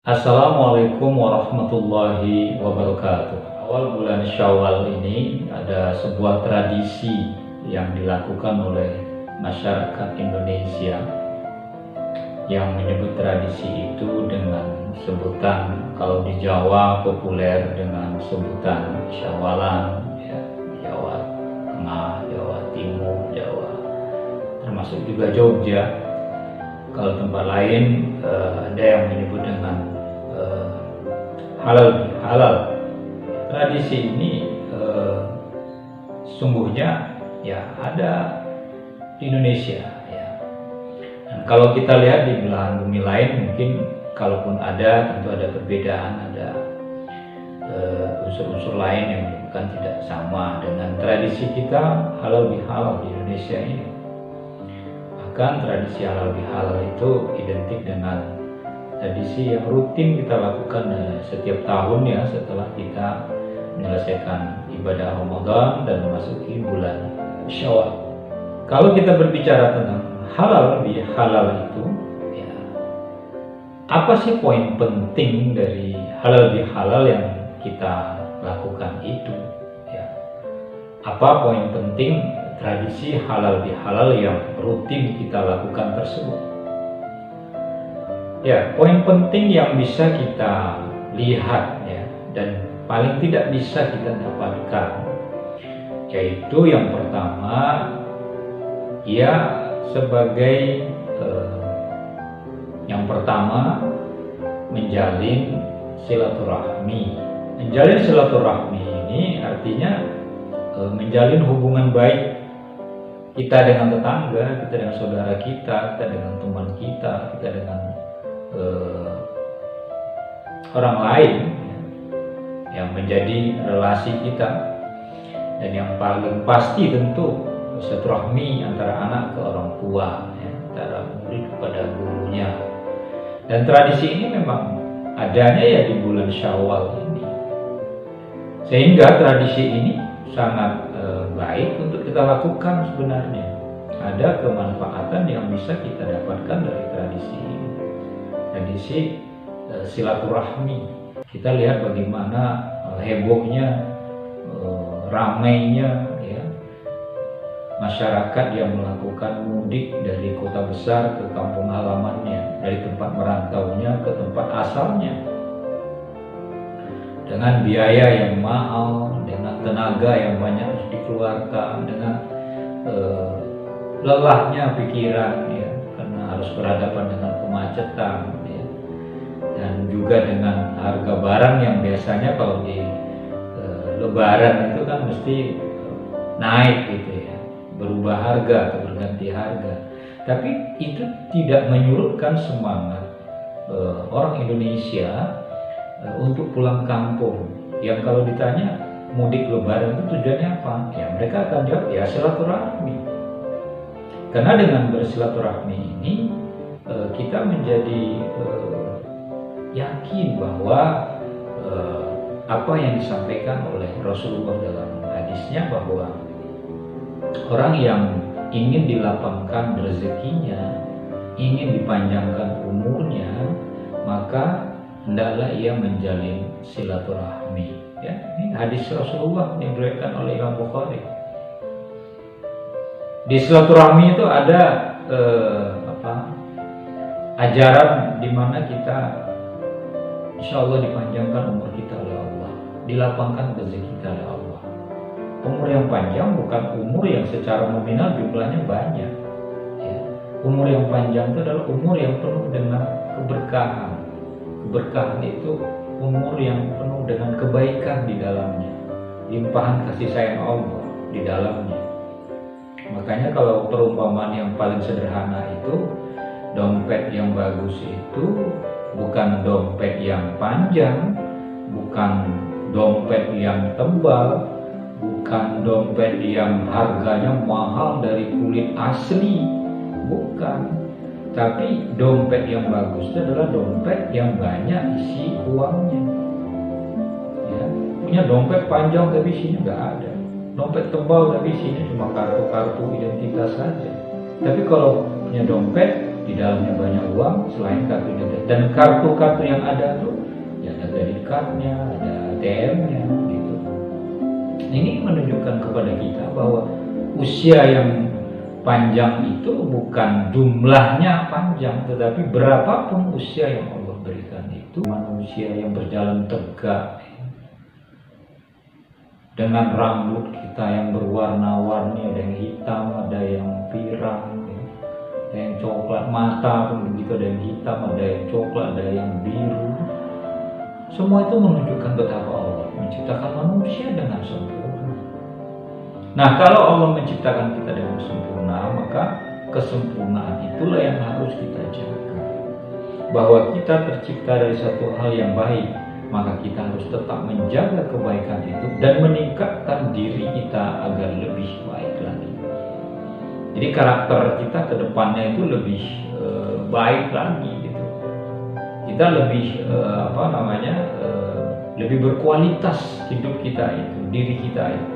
Assalamualaikum warahmatullahi wabarakatuh. Awal bulan Syawal ini ada sebuah tradisi yang dilakukan oleh masyarakat Indonesia yang menyebut tradisi itu dengan sebutan, kalau di Jawa populer dengan sebutan Syawalan, ya, Jawa Tengah, Jawa Timur, Jawa termasuk juga Jogja. Kalau tempat lain ada yang menyebut dengan halal. Tradisi ini sungguhnya ya ada di Indonesia ya. Dan kalau kita lihat di belahan bumi lain mungkin kalaupun ada, tentu ada perbedaan, ada unsur-unsur lain yang bukan tidak sama dengan tradisi kita halal bihalal di Indonesia ini. Bahkan tradisi halal bihalal itu identik dengan tradisi yang rutin kita lakukan setiap tahun ya, setelah kita menyelesaikan ibadah Ramadan dan memasuki bulan Syawal. Kalau kita berbicara tentang halal bihalal itu ya, apa sih poin penting dari halal bihalal yang kita lakukan itu ya? Apa poin penting tradisi halal bihalal yang rutin kita lakukan tersebut? Ya, poin penting yang bisa kita lihat ya, dan paling tidak bisa kita dapatkan, yaitu yang pertama, ya sebagai yang pertama menjalin silaturahmi. Menjalin silaturahmi ini artinya menjalin hubungan baik kita dengan tetangga, kita dengan saudara kita dengan teman kita dengan orang lain yang menjadi relasi kita. Dan yang paling pasti tentu silaturahmi antara anak ke orang tua ya, antara murid kepada gurunya. Dan tradisi ini memang adanya ya di bulan Syawal ini, sehingga tradisi ini sangat baik untuk kita lakukan. Sebenarnya ada kemanfaatan yang bisa kita dapatkan dari tradisi ini. Tradisi silaturahmi, kita lihat bagaimana hebohnya, ramainya ya, masyarakat yang melakukan mudik dari kota besar ke kampung halamannya, dari tempat merantaunya ke tempat asalnya, dengan biaya yang mahal, dengan tenaga yang banyak harus dikeluarkan, dengan lelahnya pikiran ya, karena harus berhadapan dengan kemacetan ya, dan juga dengan harga barang yang biasanya kalau di Lebaran itu kan mesti naik gitu ya, berubah harga atau berganti harga. Tapi itu tidak menyurutkan semangat orang Indonesia untuk pulang kampung. Yang kalau ditanya mudik Lebaran itu tujuannya apa? Ya mereka akan jawab ya silaturahmi. Karena dengan bersilaturahmi ini kita menjadi yakin bahwa apa yang disampaikan oleh Rasulullah dalam hadisnya, bahwa orang yang ingin dilapangkan rezekinya, ingin dipanjangkan umurnya, maka hendaklah ia menjalin silaturahmi. Ya, ini hadis Rasulullah yang diriwayatkan oleh Imam Bukhari. Di silaturahmi itu ada ajaran di mana kita insya Allah dipanjangkan umur kita oleh Allah, dilapangkan rezeki kita oleh Allah. Umur yang panjang bukan umur yang secara nominal jumlahnya banyak. Ya. Umur yang panjang itu adalah umur yang penuh dengan keberkahan. Keberkahan itu umur yang penuh dengan kebaikan di dalamnya, limpahan kasih sayang Allah di dalamnya. Makanya kalau perumpamaan yang paling sederhana itu, dompet yang bagus itu bukan dompet yang panjang, bukan dompet yang tebal, bukan dompet yang harganya mahal dari kulit asli, bukan. Tapi dompet yang bagus itu adalah dompet yang banyak isi uangnya. Ya, punya dompet panjang tapi isinya nggak ada, dompet tebal tapi isinya cuma kartu-kartu identitas saja. Tapi kalau punya dompet di dalamnya banyak uang selain kartu debit. Dan kartu-kartu yang ada tuh ya ada debit cardnya, ada ATM-nya gitu. Ini menunjukkan kepada kita bahwa usia yang panjang itu bukan jumlahnya panjang, tetapi berapapun usia yang Allah berikan itu, manusia yang berjalan tegak dengan rambut kita yang berwarna-warni, ada yang hitam, ada yang pirang, ada yang coklat, mata pun begitu, ada yang hitam, ada yang coklat, ada yang biru. Semua itu menunjukkan betapa Allah menciptakan manusia dengan sempurna. Nah, kalau Allah menciptakan kita dengan sempurna, maka kesempurnaan itulah yang harus kita jaga. Bahwa kita tercipta dari satu hal yang baik, maka kita harus tetap menjaga kebaikan itu dan meningkatkan diri kita agar lebih baik lagi. Jadi karakter kita ke depannya itu lebih baik lagi gitu. Kita lebih lebih berkualitas hidup kita itu, diri kita itu.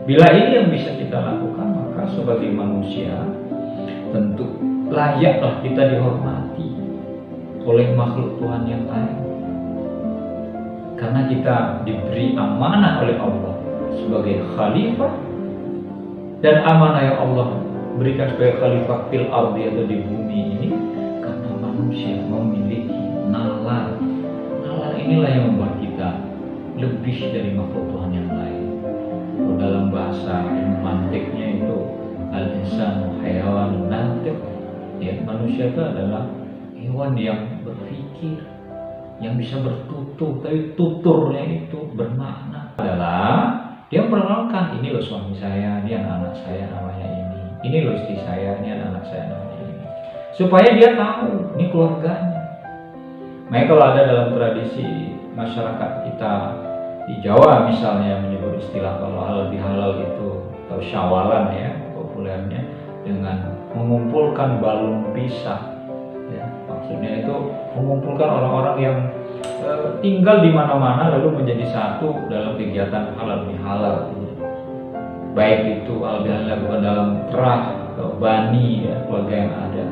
Bila ini yang bisa kita lakukan, maka sebagai manusia tentu layaklah kita dihormati oleh makhluk Tuhan yang lain. Karena kita diberi amanah oleh Allah sebagai khalifah, dan amanah yang Allah berikan sebagai khalifah fil ardi atau di bumi ini karena manusia memiliki nalar. Nalar inilah yang membuat kita lebih dari makhluk Tuhan yang lain. Dalam bahasa mantiknya itu al-insanu hayawanun nantiq, ya, manusia itu adalah hewan yang berpikir, yang bisa bertutur, tapi tuturnya itu bermakna. Adalah dia memperkenalkan, ini loh suami saya, ini anak-anak saya namanya ini loh istri saya, ini anak-anak saya namanya ini, supaya dia tahu ini keluarganya. Makanya kalau ada dalam tradisi masyarakat kita di Jawa misalnya menyebut istilah kalau halal bihalal itu atau syawalan ya populernya, dengan mengumpulkan balung pisah ya, maksudnya itu mengumpulkan orang-orang yang tinggal di mana-mana lalu menjadi satu dalam kegiatan halal bihalal, baik itu halal bihalal bukan dalam terah atau bani ya, keluarga yang ada,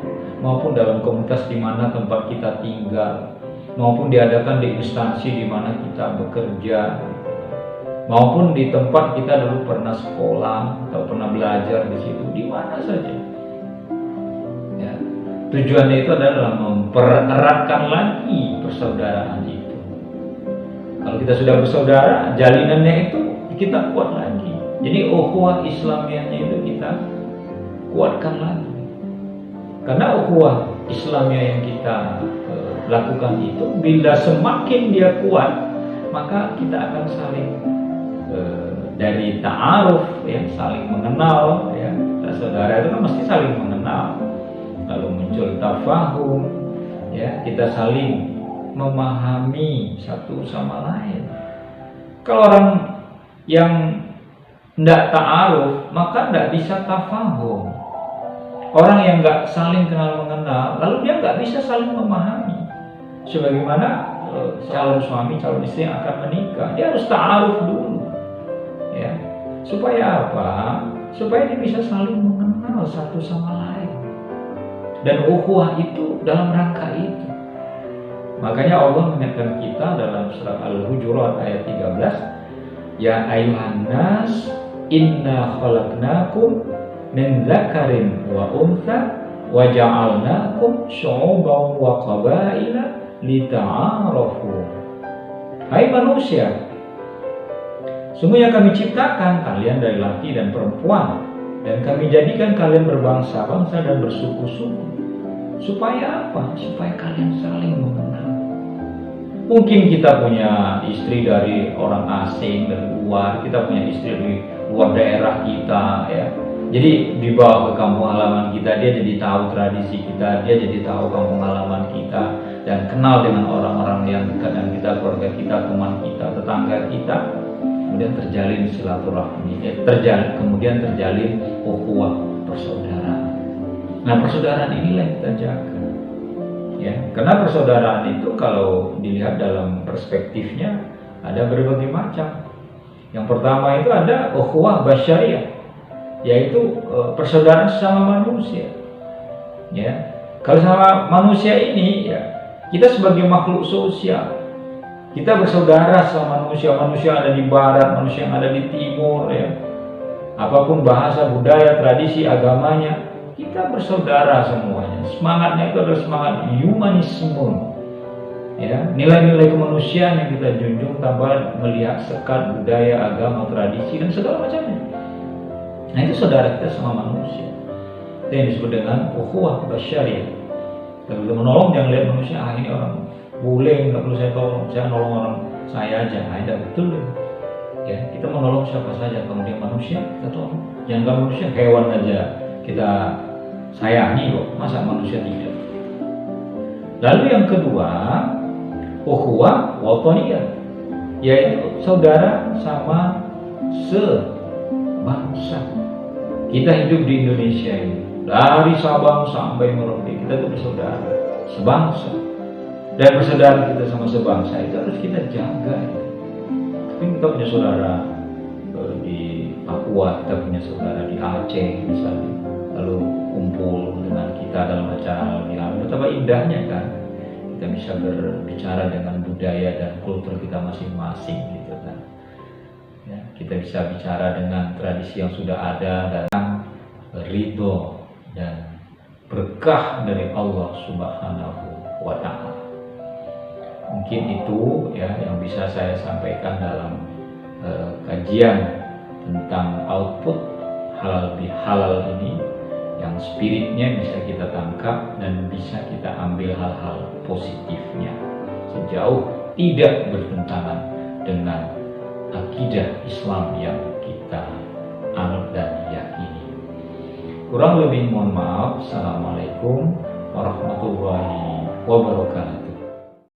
maupun dalam komunitas di mana tempat kita tinggal, maupun diadakan di instansi di mana kita bekerja, maupun di tempat kita dulu pernah sekolah atau pernah belajar di situ, di mana saja. Ya, tujuannya itu adalah mempereratkan lagi persaudaraan itu. Kalau kita sudah bersaudara, jalinannya itu kita kuat lagi. Jadi ukhuwah Islamiyahnya itu kita kuatkan lagi. Karena ukhuwah Islamiyah yang kita lakukan itu, bila semakin dia kuat, maka kita akan saling dari ta'aruf ya, saling mengenal ya. Saudara itu kan mesti saling mengenal, lalu muncul tafahum ya, kita saling memahami satu sama lain. Kalau orang yang tidak ta'aruf, maka tidak bisa tafahum. Orang yang nggak saling kenal mengenal, lalu dia nggak bisa saling memahami. Sebagaimana calon suami, calon istri yang akan menikah, dia harus ta'aruf dulu ya. Supaya apa? Supaya dia bisa saling mengenal satu sama lain. Dan ukhuwah itu dalam rangka itu. Makanya Allah mengingatkan kita dalam surat Al-Hujurat ayat 13, ya ayyuhan nas inna khalaqnakum min dzakarin wa untha wa ja'alnakum syu'uban wa qabaila lita'arafu. Hai manusia, sungguhnya kami ciptakan kalian dari laki dan perempuan, dan kami jadikan kalian berbangsa-bangsa dan bersuku-suku. Supaya apa? Supaya kalian saling mengenal. Mungkin kita punya istri dari orang asing, dari luar, kita punya istri dari luar daerah kita ya. Jadi dibawa ke kampung halaman kita, dia jadi tahu tradisi kita, dia jadi tahu kampung halaman kita, dan kenal dengan orang-orang yang dekat dengan kita, keluarga kita, teman kita, tetangga kita. Kemudian terjalin silaturahmi, kemudian terjalin ukhuwah persaudaraan. Nah, persaudaraan inilah yang kita jaga. Ya, karena persaudaraan itu kalau dilihat dalam perspektifnya ada berbagai macam. Yang pertama itu ada ukhuwah basyariyah, yaitu persaudaraan sesama manusia. Ya, Kalau sama manusia ini ya, kita sebagai makhluk sosial, kita bersaudara sama manusia yang ada di barat, manusia yang ada di timur ya. Apapun bahasa, budaya, tradisi, agamanya, kita bersaudara semuanya. Semangatnya itu adalah semangat humanisme. Ya, nilai-nilai kemanusiaan yang kita junjung tanpa melihat sekat budaya, agama, tradisi dan segala macamnya. Nah, itu saudara kita sama manusia. Itu yang disebut dengan ukhuwah basyariyah. Kalau kita menolong, jangan lihat manusia, ini orang boleh, nggak perlu saya tolong, saya nolong orang saya aja. Nah, tidak betul ya. Kita menolong siapa saja, kemudian manusia kita tolong. Jangan manusia, hewan aja kita sayangi kok, masa manusia tidak. Lalu yang kedua, ukhuwah wataniyah, yaitu saudara sama sebangsa. Kita hidup di Indonesia ini, dari Sabang sampai Merauke, kita itu bersaudara, sebangsa. Dan persaudaraan kita sama sebangsa itu harus kita jaga. Tapi kita punya saudara di Papua, kita punya saudara di Aceh misalnya, lalu kumpul dengan kita dalam acara halal. Betapa indahnya kan, kita bisa berbicara dengan budaya dan kultur kita masing-masing gitu kan. Ya, kita bisa bicara dengan tradisi yang sudah ada dan ridho dan berkah dari Allah Subhanahu wa Ta'ala. Mungkin itu ya yang bisa saya sampaikan dalam kajian tentang output halal bihalal ini, yang spiritnya bisa kita tangkap dan bisa kita ambil hal-hal positifnya sejauh tidak bertentangan dengan akidah Islam yang kita anut dan yakini. Kurang lebih mohon maaf. Assalamualaikum warahmatullahi wabarakatuh.